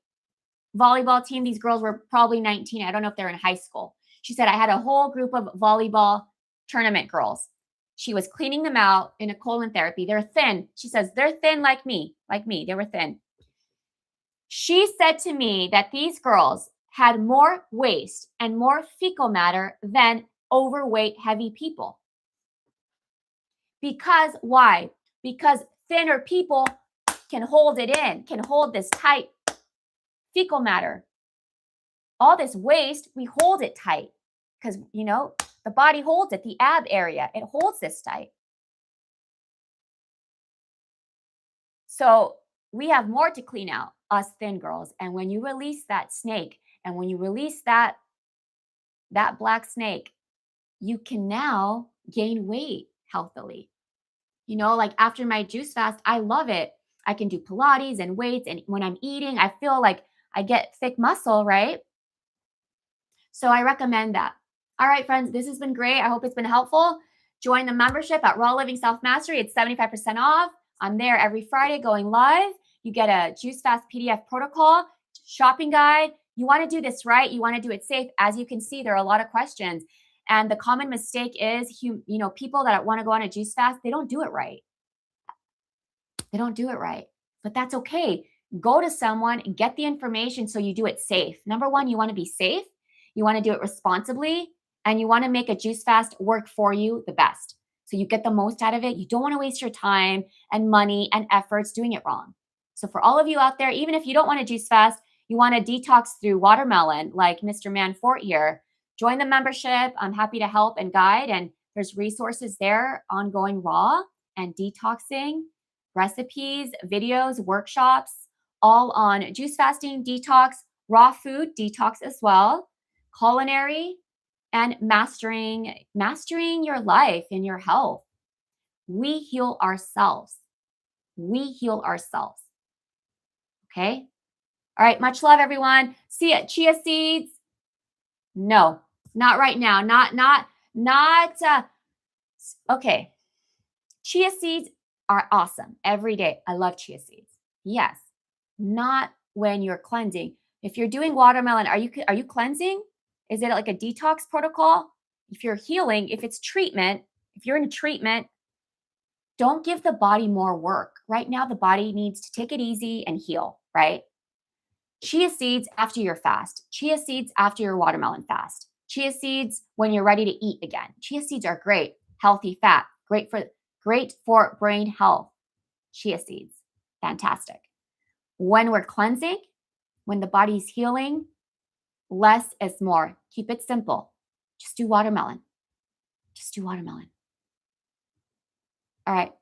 Volleyball team, these girls were probably 19. I don't know if they're in high school. She said, I had a whole group of volleyball tournament girls. She was cleaning them out in a colon therapy. They're thin. She says, they're thin like me. They were thin. She said to me that these girls had more waste and more fecal matter than overweight, heavy people. Because why? Because thinner people can hold it in, can hold this tight fecal matter. All this waste, we hold it tight because, the body holds it, the ab area, it holds this tight. So we have more to clean out, us thin girls. And when you release that snake, and when you release that black snake, you can now gain weight healthily. Like after my juice fast, I love it. I can do Pilates and weights. And when I'm eating, I feel like I get thick muscle, right? So I recommend that. All right, friends, this has been great. I hope it's been helpful. Join the membership at Raw Living Self Mastery. It's 75% off. I'm there every Friday going live. You get a juice fast PDF protocol, shopping guide. You want to do this right. You want to do it safe. As you can see, there are a lot of questions. And the common mistake is, people that want to go on a juice fast, they don't do it right. They don't do it right. But that's okay. Go to someone and get the information so you do it safe. Number one, you want to be safe. You want to do it responsibly. And you want to make a juice fast work for you the best. So you get the most out of it. You don't want to waste your time and money and efforts doing it wrong. So for all of you out there, even if you don't want to juice fast, you want to detox through watermelon like Mr. Manfort here, join the membership. I'm happy to help and guide. And there's resources there, ongoing raw and detoxing, recipes, videos, workshops, all on juice fasting, detox, raw food, detox as well, culinary, and mastering your life and your health. We heal ourselves. Okay? All right, much love, everyone. See ya. Chia seeds. No, not right now. Okay. Chia seeds are awesome every day. I love chia seeds. Yes. Not when you're cleansing. If you're doing watermelon, are you cleansing? Is it like a detox protocol? If you're healing, if it's treatment, if you're in treatment, don't give the body more work. Right now, the body needs to take it easy and heal, right? Chia seeds after your fast. Chia seeds after your watermelon fast. Chia seeds when you're ready to eat again. Chia seeds are great. Healthy fat. Great for brain health. Chia seeds. Fantastic. When we're cleansing, when the body's healing, less is more. Keep it simple. Just do watermelon. All right.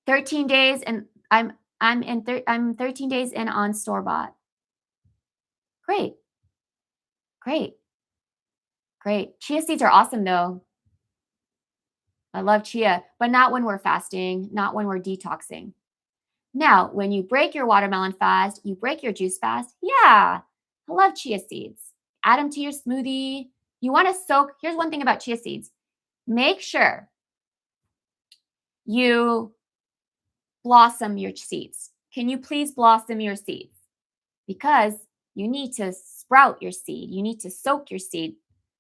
13 days and I'm 13 days in on store-bought. Great. Chia seeds are awesome though. I love chia, but not when we're fasting, not when we're detoxing. Now, when you break your watermelon fast, you break your juice fast. Yeah, I love chia seeds. Add them to your smoothie. You want to soak. Here's one thing about chia seeds. Make sure you blossom your seeds. Can you please blossom your seeds? Because you need to sprout your seed. You need to soak your seed.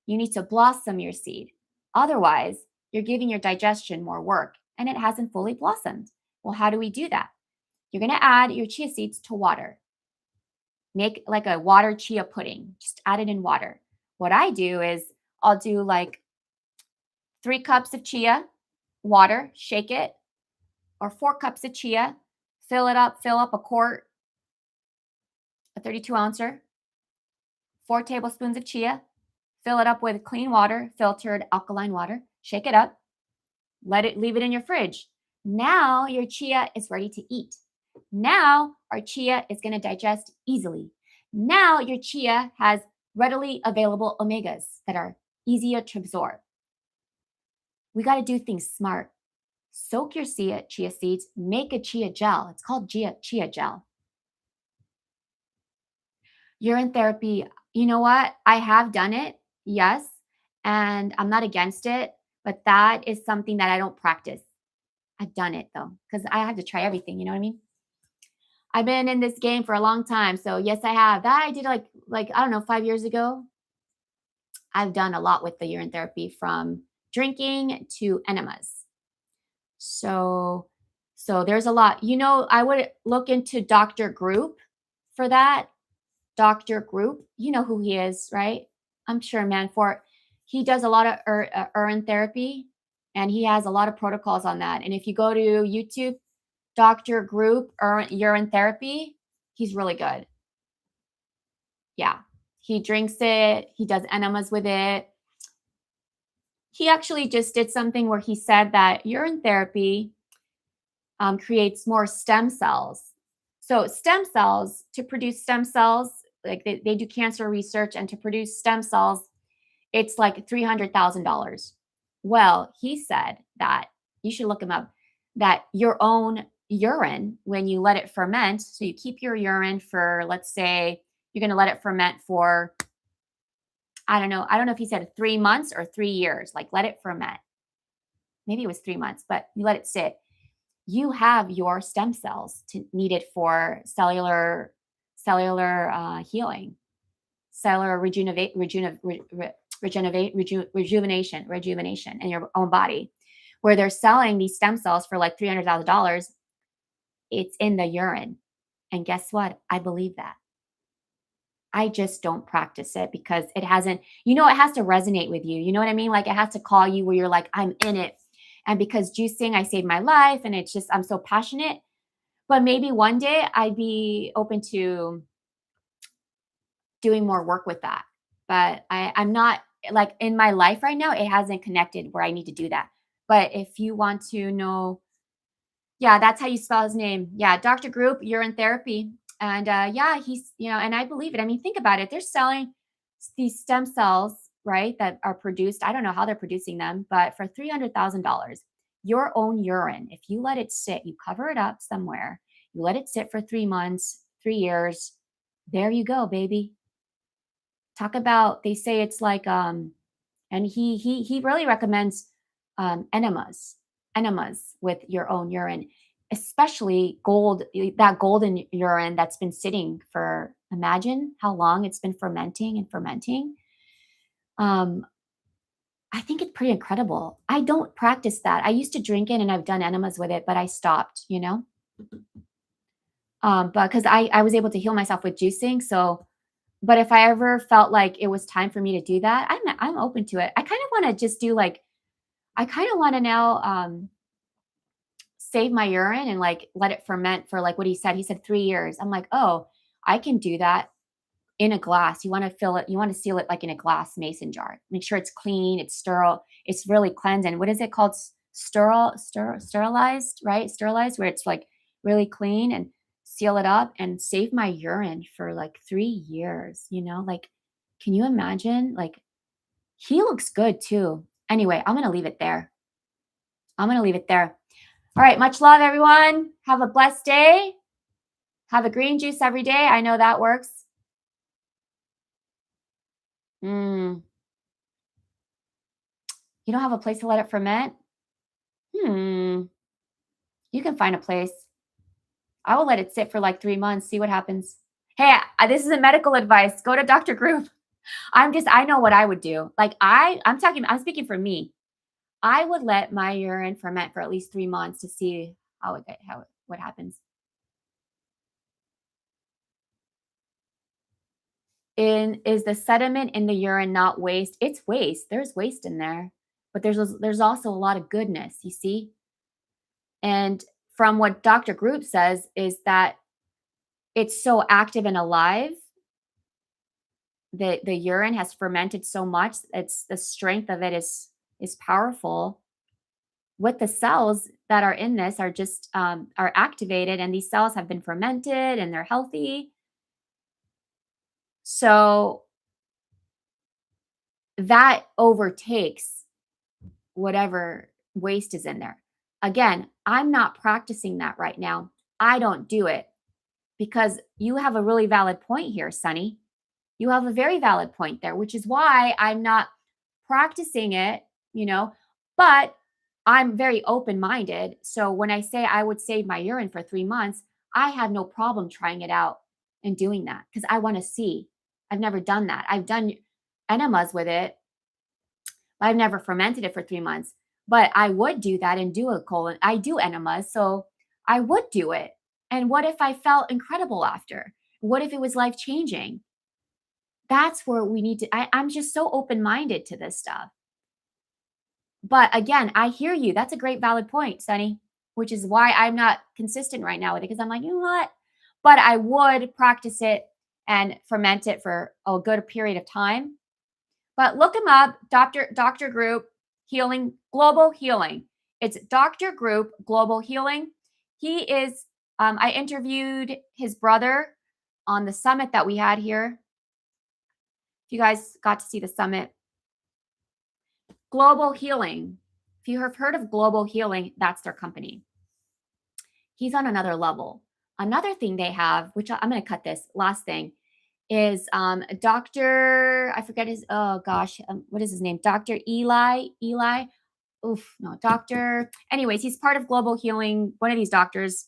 You need to blossom your seed. Otherwise, you're giving your digestion more work and it hasn't fully blossomed. Well, how do we do that? You're going to add your chia seeds to water. Make like a water chia pudding. Just add it in water. What I do is I'll do like 3 cups of chia, water, shake it, or 4 cups of chia, fill up a quart, a 32-ouncer, 4 tablespoons of chia, fill it up with clean water, filtered alkaline water, shake it up, leave it in your fridge. Now your chia is ready to eat. Now our chia is going to digest easily. Now your chia has readily available omegas that are easier to absorb. We got to do things smart. Soak your chia seeds, make a chia gel. It's called chia gel. Urine therapy, you know what? I have done it, yes, and I'm not against it, but that is something that I don't practice. I've done it though, because I have to try everything, you know what I mean? I've been in this game for a long time, so yes, I have. That I did like I don't know, 5 years ago. I've done a lot with the urine therapy from drinking to enemas. So there's a lot. You know, I would look into Dr. Group for that. Dr. Group, you know who he is, right? I'm sure Manfort. He does a lot of urine therapy and he has a lot of protocols on that. And if you go to YouTube, Dr. Group urine therapy, he's really good. Yeah. He drinks it, he does enemas with it. He actually just did something where he said that urine therapy creates more stem cells. So stem cells, to produce stem cells, like they do cancer research, and to produce stem cells, it's like $300,000. Well, he said that, you should look him up, that your own urine, when you let it ferment, so you keep your urine for, let's say, you're going to let it ferment for, I don't know if he said 3 months or 3 years, like let it ferment. Maybe it was 3 months, but you let it sit. You have your stem cells needed for cellular healing, cellular rejuvenation in your own body, where they're selling these stem cells for like $300,000. It's in the urine. And guess what? I believe that. I just don't practice it because it hasn't, it has to resonate with you. You know what I mean? Like it has to call you where you're like, I'm in it. And because juicing, I saved my life and it's just, I'm so passionate. But maybe one day I'd be open to doing more work with that. But I'm not, like, in my life right now, it hasn't connected where I need to do that. But if you want to know, yeah, that's how you spell his name. Yeah, Dr. Group, urine therapy. And yeah, he's, and I believe it. I mean, think about it. They're selling these stem cells, right, that are produced. I don't know how they're producing them, but for $300,000, your own urine, if you let it sit, you cover it up somewhere, you let it sit for 3 months, 3 years, there you go, baby. Talk about, they say it's like, and he really recommends enemas with your own urine, especially that golden urine that's been sitting for, imagine how long it's been fermenting and fermenting. I think it's pretty incredible. I don't practice that. I used to drink it and I've done enemas with it, but I stopped, but because I was able to heal myself with juicing. So, but if I ever felt like it was time for me to do that, I'm open to it. I kind of want to just do like, I kind of want to now save my urine and like let it ferment for like what he said. He said 3 years. I'm like, oh, I can do that in a glass. You want to fill it, you want to seal it like in a glass mason jar. Make sure it's clean, it's sterile, it's really cleansed. And what is it called? Sterilized, right? Sterilized, where it's like really clean, and seal it up and save my urine for like 3 years, like, can you imagine? Like, he looks good too. Anyway, I'm going to leave it there. All right. Much love, everyone. Have a blessed day. Have a green juice every day. I know that works. You don't have a place to let it ferment? You can find a place. I will let it sit for like 3 months, see what happens. Hey, this isn't medical advice. Go to Dr. Group. I know what I would do. Like I'm speaking for me. I would let my urine ferment for at least 3 months to see what happens. Is the sediment in the urine not waste? It's waste. There's waste in there, but there's also a lot of goodness. You see, and from what Dr. Group says is that it's so active and alive that the urine has fermented so much. It's the strength of it is powerful. What the cells that are in this are just are activated, and these cells have been fermented and they're healthy. So that overtakes whatever waste is in there. Again, I'm not practicing that right now. I don't do it because you have a really valid point here, Sunny. You have a very valid point there, which is why I'm not practicing it, but I'm very open minded. So when I say I would save my urine for 3 months, I have no problem trying it out and doing that because I want to see. I've never done that. I've done enemas with it. I've never fermented it for 3 months, but I would do that and do a colon. I do enemas, so I would do it. And what if I felt incredible after? What if it was life changing? That's where we need to. I'm just so open minded to this stuff. But again, I hear you. That's a great valid point, Sunny, which is why I'm not consistent right now with it because I'm like, you know what? But I would practice it and ferment it for a good period of time. But look him up, Dr. Group Healing, Global Healing. It's Dr. Group Global Healing. He is, I interviewed his brother on the summit that we had here. If you guys got to see the summit, Global Healing. If you have heard of Global Healing, that's their company. He's on another level. Another thing they have, which I'm going to cut this last thing, is Dr. I forget his, oh gosh, what is his name? Dr. Eli. Anyways, he's part of Global Healing, one of these doctors.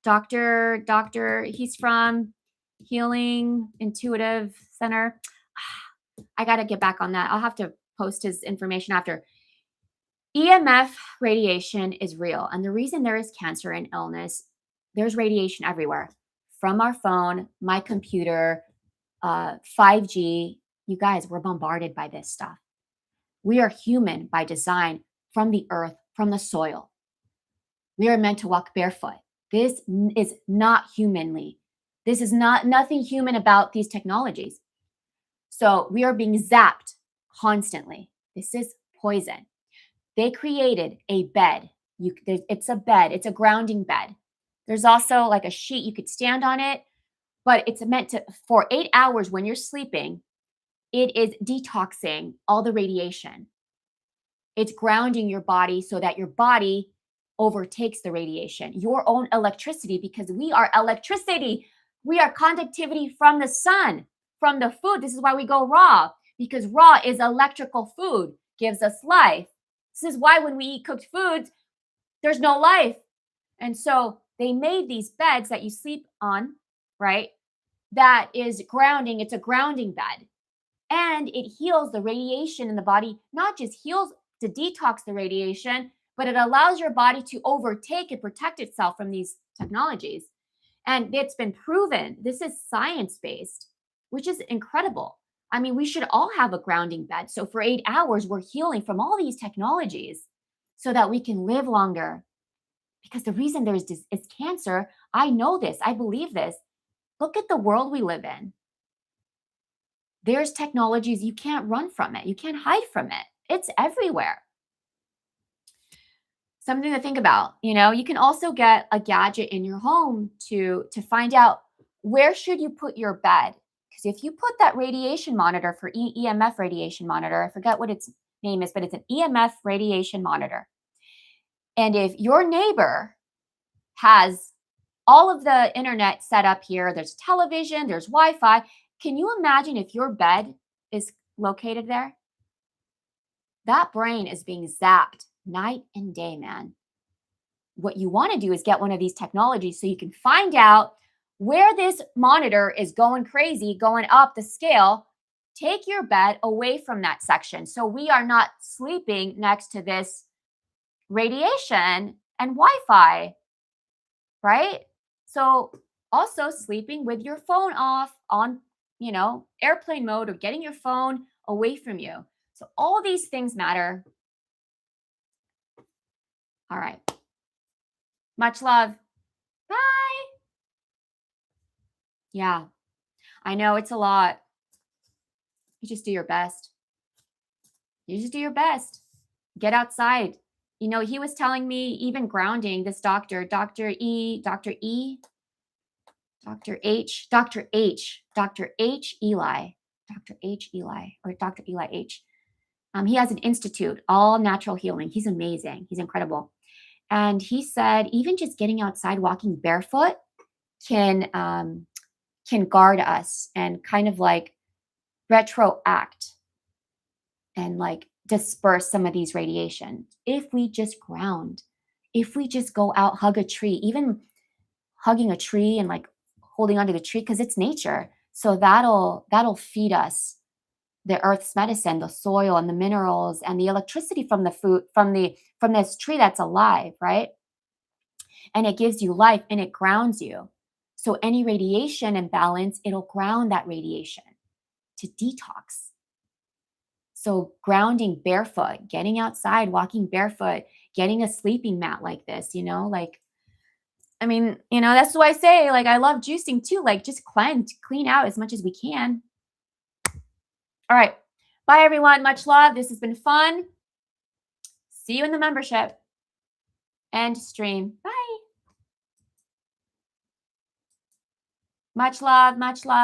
He's from Healing Intuitive Center. I got to get back on that. I'll have to post his information after. EMF radiation is real. And the reason there is cancer and illness, there's radiation everywhere. From our phone, my computer, 5G. You guys, we're bombarded by this stuff. We are human by design from the earth, from the soil. We are meant to walk barefoot. This is not humanly. This is nothing human about these technologies. So we are being zapped constantly. This is poison. They created a bed. It's a bed. It's a grounding bed. There's also like a sheet you could stand on it, but it's meant to, for 8 hours when you're sleeping, it is detoxing all the radiation. It's grounding your body so that your body overtakes the radiation, your own electricity, because we are electricity. We are conductivity from the sun, from the food. This is why we go raw, because raw is electrical food, gives us life. This is why when we eat cooked foods, there's no life. And so they made these beds that you sleep on, right? That is grounding. It's a grounding bed. And it heals the radiation in the body, not just heals to detox the radiation, but it allows your body to overtake and protect itself from these technologies. And it's been proven. This is science-based, which is incredible. I mean, we should all have a grounding bed. So for 8 hours, we're healing from all these technologies so that we can live longer. Because the reason there is cancer, I know this, I believe this. Look at the world we live in. There's technologies, you can't run from it. You can't hide from it. It's everywhere. Something to think about. You can also get a gadget in your home to find out where should you put your bed. Because if you put that radiation monitor for EMF radiation monitor, I forget what its name is, but it's an EMF radiation monitor. And if your neighbor has all of the internet set up here, there's television, there's Wi-Fi, can you imagine if your bed is located there? That brain is being zapped night and day, man. what you want to do is get one of these technologies so you can find out where this monitor is going crazy, going up the scale. Take your bed away from that section so we are not sleeping next to this radiation and Wi-Fi, right? So also sleeping with your phone off on, airplane mode, or getting your phone away from you. So all these things matter. All right. Much love. Bye. Yeah, I know it's a lot. You just do your best. You just do your best. Get outside. He was telling me even grounding, this doctor, Dr. H, Eli, or Dr. Eli H. He has an institute, all natural healing. He's amazing. He's incredible. And he said, even just getting outside, walking barefoot can guard us and kind of like retroact and like disperse some of these radiation. If we just ground, if we just go out, hug a tree, even hugging a tree and like holding onto the tree, because it's nature. So that'll feed us the earth's medicine, the soil and the minerals and the electricity from the food, from this tree that's alive, right? And it gives you life and it grounds you. So any radiation imbalance, it'll ground that radiation to detox. So grounding barefoot, getting outside, walking barefoot, getting a sleeping mat like this, that's why I say, like, I love juicing too, like just clean out as much as we can. All right. Bye, everyone. Much love. This has been fun. See you in the membership and stream. Bye. Much love. Much love.